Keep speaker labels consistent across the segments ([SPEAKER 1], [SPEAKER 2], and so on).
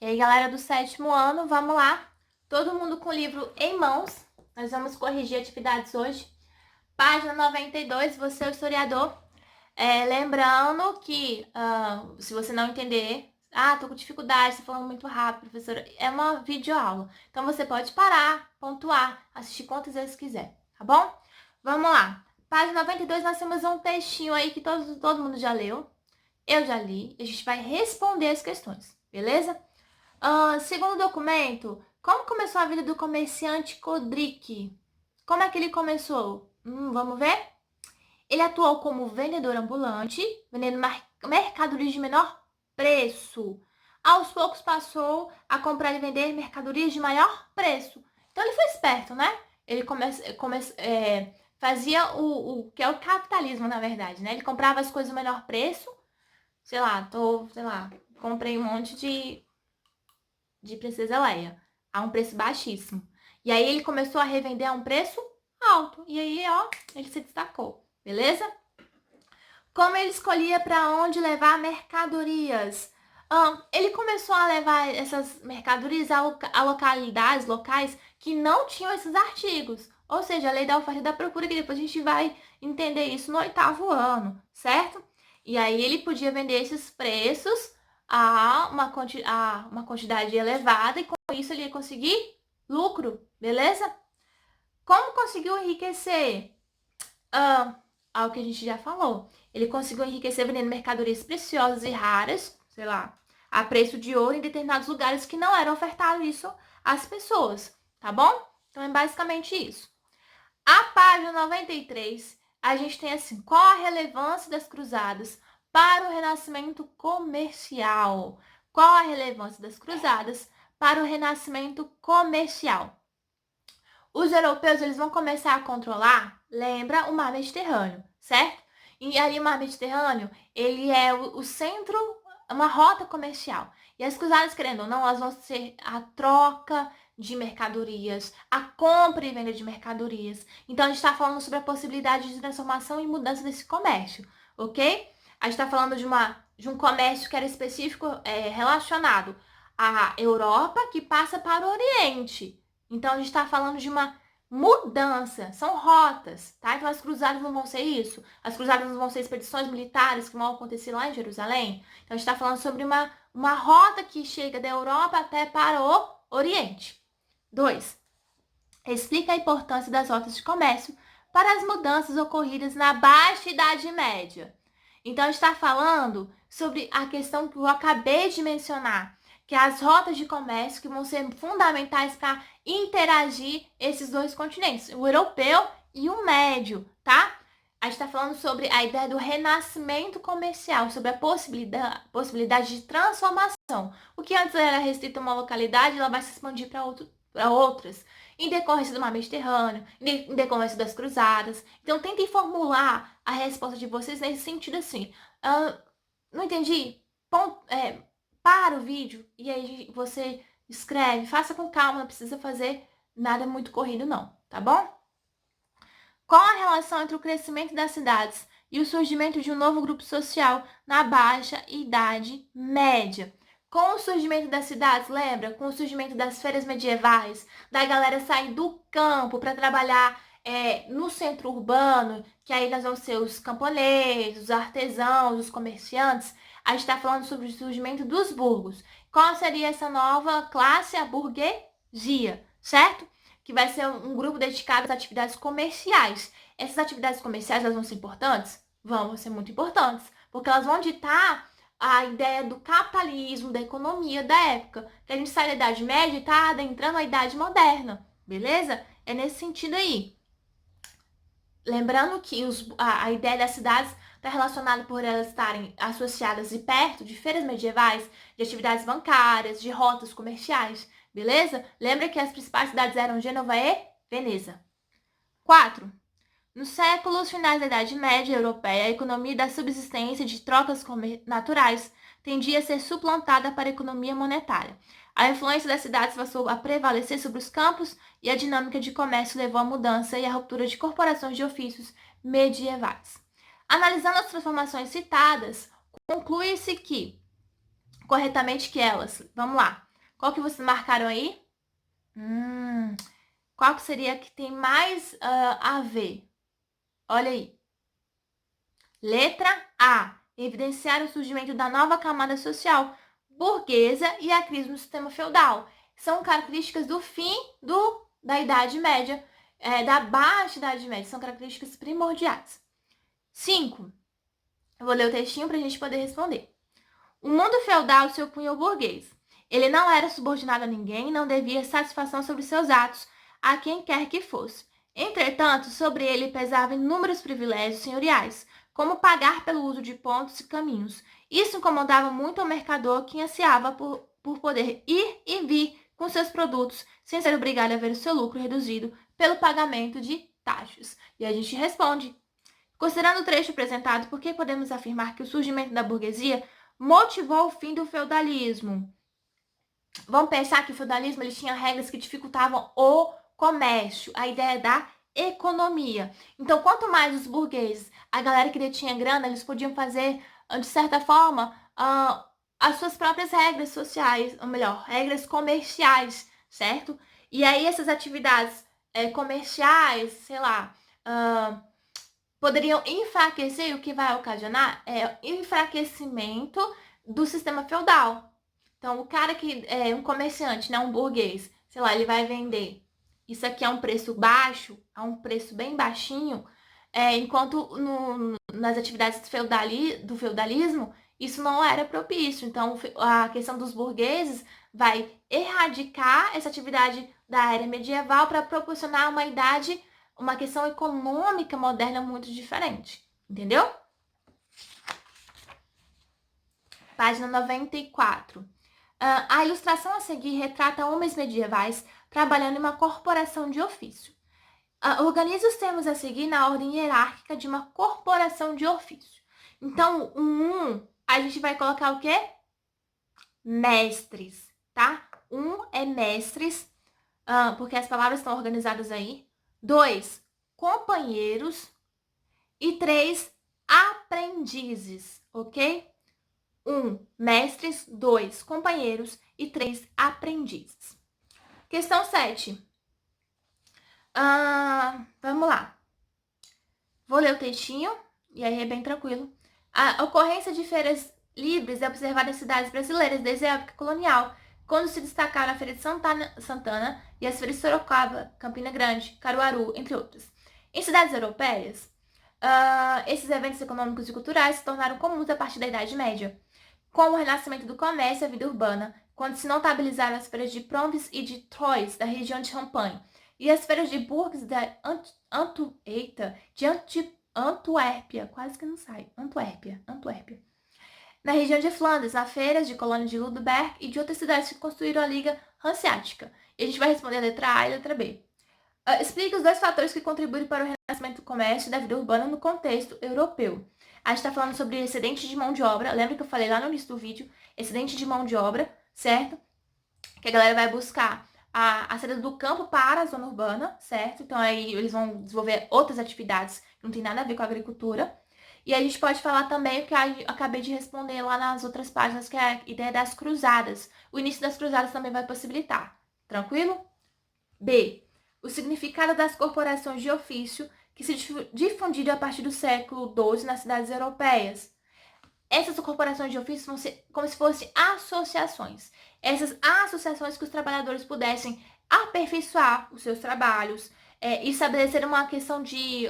[SPEAKER 1] E aí, galera do 7º ano, vamos lá. Todo mundo com o livro em mãos. Nós vamos corrigir atividades hoje. Página 92, você é o historiador. Lembrando que, se você não entender, tô com dificuldade, tô falando muito rápido, professora, é uma videoaula. Então, você pode parar, pontuar, assistir quantas vezes quiser, tá bom? Vamos lá. Página 92, nós temos um textinho aí que todo mundo já leu. Eu já li. E a gente vai responder as questões, beleza? Segundo documento, como começou a vida do comerciante Kodrick? Como é que ele começou? Vamos ver? Ele atuou como vendedor ambulante, vendendo mercadorias de menor preço. Aos poucos passou a comprar e vender mercadorias de maior preço. Então ele foi esperto, né? Ele fazia o que é o capitalismo, na verdade, né? Ele comprava as coisas a menor preço. Comprei um monte de Princesa Leia a um preço baixíssimo. E aí ele começou a revender a um preço alto. E aí, ele se destacou, beleza? Como ele escolhia para onde levar mercadorias? Ele começou a levar essas mercadorias a locais que não tinham esses artigos. Ou seja, a lei da oferta e da procura, que depois a gente vai entender isso no 8º ano, certo? E aí ele podia vender esses preços a uma quantidade elevada e com isso ele ia conseguir lucro, beleza? Como conseguiu enriquecer? Algo que a gente já falou. Ele conseguiu enriquecer vendendo mercadorias preciosas e raras, a preço de ouro em determinados lugares que não eram ofertado isso às pessoas, tá bom? Então é basicamente isso. A página 93, a gente tem assim, qual a relevância das cruzadas para o renascimento comercial? Qual a relevância das cruzadas para o renascimento comercial? Os europeus, eles vão começar a controlar, lembra, o mar Mediterrâneo, certo? E ali o mar Mediterrâneo, ele é o centro, uma rota comercial. E as cruzadas, querendo ou não, elas vão ser a troca de mercadorias, a compra e venda de mercadorias. Então, a gente está falando sobre a possibilidade de transformação e mudança desse comércio, ok? A gente está falando de um comércio que era específico, relacionado à Europa, que passa para o Oriente. Então, a gente está falando de uma mudança, são rotas, tá? Então, as cruzadas não vão ser isso. As cruzadas não vão ser expedições militares que vão acontecer lá em Jerusalém. Então, a gente está falando sobre uma rota que chega da Europa até para o Oriente. 2. Explica a importância das rotas de comércio para as mudanças ocorridas na Baixa Idade Média. Então, a gente está falando sobre a questão que eu acabei de mencionar, que é as rotas de comércio que vão ser fundamentais para interagir esses dois continentes, o europeu e o médio, tá? A gente está falando sobre a ideia do renascimento comercial, sobre a possibilidade de transformação. O que antes era restrito a uma localidade, ela vai se expandir para outras, em decorrência do mar Mediterrâneo, em decorrência das cruzadas. Então, tentem formular a resposta de vocês nesse sentido assim. Não entendi? Para o vídeo e aí você escreve, faça com calma, não precisa fazer nada muito corrido não, tá bom? Qual a relação entre o crescimento das cidades e o surgimento de um novo grupo social na Baixa Idade Média? Com o surgimento das cidades, lembra? Com o surgimento das feiras medievais, da galera sair do campo para trabalhar no centro urbano, que aí nós vamos ser os camponeses, os artesãos, os comerciantes. A gente está falando sobre o surgimento dos burgos. Qual seria essa nova classe? A burguesia, certo? Que vai ser um grupo dedicado às atividades comerciais. Essas atividades comerciais, elas vão ser importantes? Vão ser muito importantes, porque elas vão ditar a ideia do capitalismo, da economia da época. Que a gente sai da Idade Média e está adentrando a Idade Moderna, beleza? É nesse sentido aí. Lembrando que a ideia das cidades está relacionada por elas estarem associadas e perto de feiras medievais, de atividades bancárias, de rotas comerciais, beleza? Lembra que as principais cidades eram Gênova e Veneza. 4. Nos séculos finais da Idade Média Europeia, a economia da subsistência de trocas naturais tendia a ser suplantada para a economia monetária. A influência das cidades passou a prevalecer sobre os campos e a dinâmica de comércio levou à mudança e à ruptura de corporações de ofícios medievais. Analisando as transformações citadas, conclui-se que, corretamente que elas, vamos lá, Qual que vocês marcaram aí? Qual que seria que tem mais a ver? Olha aí. Letra A. Evidenciar o surgimento da nova camada social burguesa e a crise no sistema feudal. São características do fim da Idade Média, da Baixa Idade Média. São características primordiais. 5. Eu vou ler o textinho para a gente poder responder. O mundo feudal se opunha ao burguês. Ele não era subordinado a ninguém e não devia satisfação sobre seus atos a quem quer que fosse. Entretanto, sobre ele pesavam inúmeros privilégios senhoriais, como pagar pelo uso de pontos e caminhos. Isso incomodava muito ao mercador que ansiava por poder ir e vir com seus produtos, sem ser obrigado a ver o seu lucro reduzido pelo pagamento de taxas. E a gente responde. Considerando o trecho apresentado, por que podemos afirmar que o surgimento da burguesia motivou o fim do feudalismo? Vamos pensar que o feudalismo ele tinha regras que dificultavam o comércio, a ideia da economia. Então, quanto mais os burgueses, a galera que detinha grana, eles podiam fazer, de certa forma, as suas próprias regras sociais, ou melhor, regras comerciais, certo? E aí essas atividades comerciais, sei lá, poderiam enfraquecer, o que vai ocasionar é enfraquecimento do sistema feudal. Então, o cara que é um comerciante, né, um burguês, sei lá, ele vai vender. Isso aqui é um preço baixo, a um preço bem baixinho, enquanto nas atividades do feudalismo, isso não era propício. Então, a questão dos burgueses vai erradicar essa atividade da era medieval para proporcionar uma questão econômica moderna muito diferente. Entendeu? Página 94. A ilustração a seguir retrata homens medievais trabalhando em uma corporação de ofício. Organize os termos a seguir na ordem hierárquica de uma corporação de ofício. Então, a gente vai colocar o quê? Mestres, tá? É mestres, porque as palavras estão organizadas aí. 2, companheiros. E 3, aprendizes, ok? 1, mestres. 2, companheiros. E 3, aprendizes. Questão 7. Vamos lá. Vou ler o textinho, e aí é bem tranquilo. A ocorrência de feiras livres é observada em cidades brasileiras desde a época colonial, quando se destacaram a Feira de Santana e as feiras de Sorocaba, Campina Grande, Caruaru, entre outras. Em cidades europeias, esses eventos econômicos e culturais se tornaram comuns a partir da Idade Média, com o renascimento do comércio e a vida urbana, quando se notabilizaram as feiras de Provence e de Troyes, da região de Champagne, e as feiras de Bourges da Antuérpia, quase que não sai, Antuérpia, na região de Flandres, na feiras de colônia de Ludberg e de outras cidades que construíram a Liga Hanseática. E a gente vai responder a letra A e a letra B. Explica os 2 fatores que contribuem para o renascimento do comércio e da vida urbana no contexto europeu. A gente está falando sobre excedente de mão de obra. Lembra que eu falei lá no início do vídeo? Excedente de mão de obra, certo? Que a galera vai buscar a saída do campo para a zona urbana, certo? Então aí eles vão desenvolver outras atividades que não tem nada a ver com a agricultura. E a gente pode falar também o que eu acabei de responder lá nas outras páginas, que é a ideia das cruzadas. O início das cruzadas também vai possibilitar. Tranquilo? B. O significado das corporações de ofício que se difundiram a partir do século XII nas cidades europeias. Essas corporações de ofício vão ser como se fossem associações. Essas associações que os trabalhadores pudessem aperfeiçoar os seus trabalhos e estabelecer uma questão de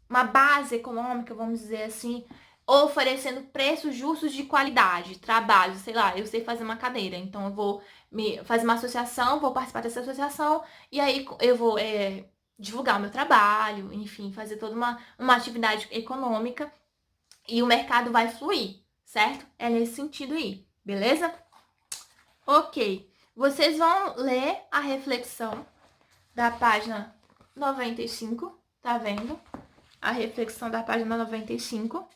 [SPEAKER 1] uma base econômica, vamos dizer assim, oferecendo preços justos de qualidade, trabalho, sei lá, eu sei fazer uma cadeira, então eu vou fazer uma associação, vou participar dessa associação, e aí eu vou divulgar o meu trabalho, enfim, fazer toda uma atividade econômica, e o mercado vai fluir, certo? É nesse sentido aí, beleza? Ok, vocês vão ler a reflexão da página 95, tá vendo? A reflexão da página 95.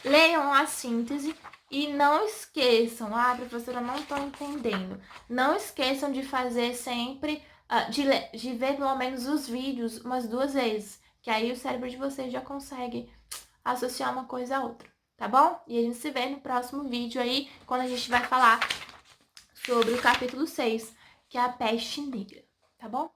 [SPEAKER 1] Leiam a síntese e não esqueçam, professora, não estou entendendo. Não esqueçam de fazer sempre, de ver pelo menos os vídeos umas 2 vezes, que aí o cérebro de vocês já consegue associar uma coisa a outra, tá bom? E a gente se vê no próximo vídeo aí, quando a gente vai falar sobre o capítulo 6, que é a peste negra, tá bom?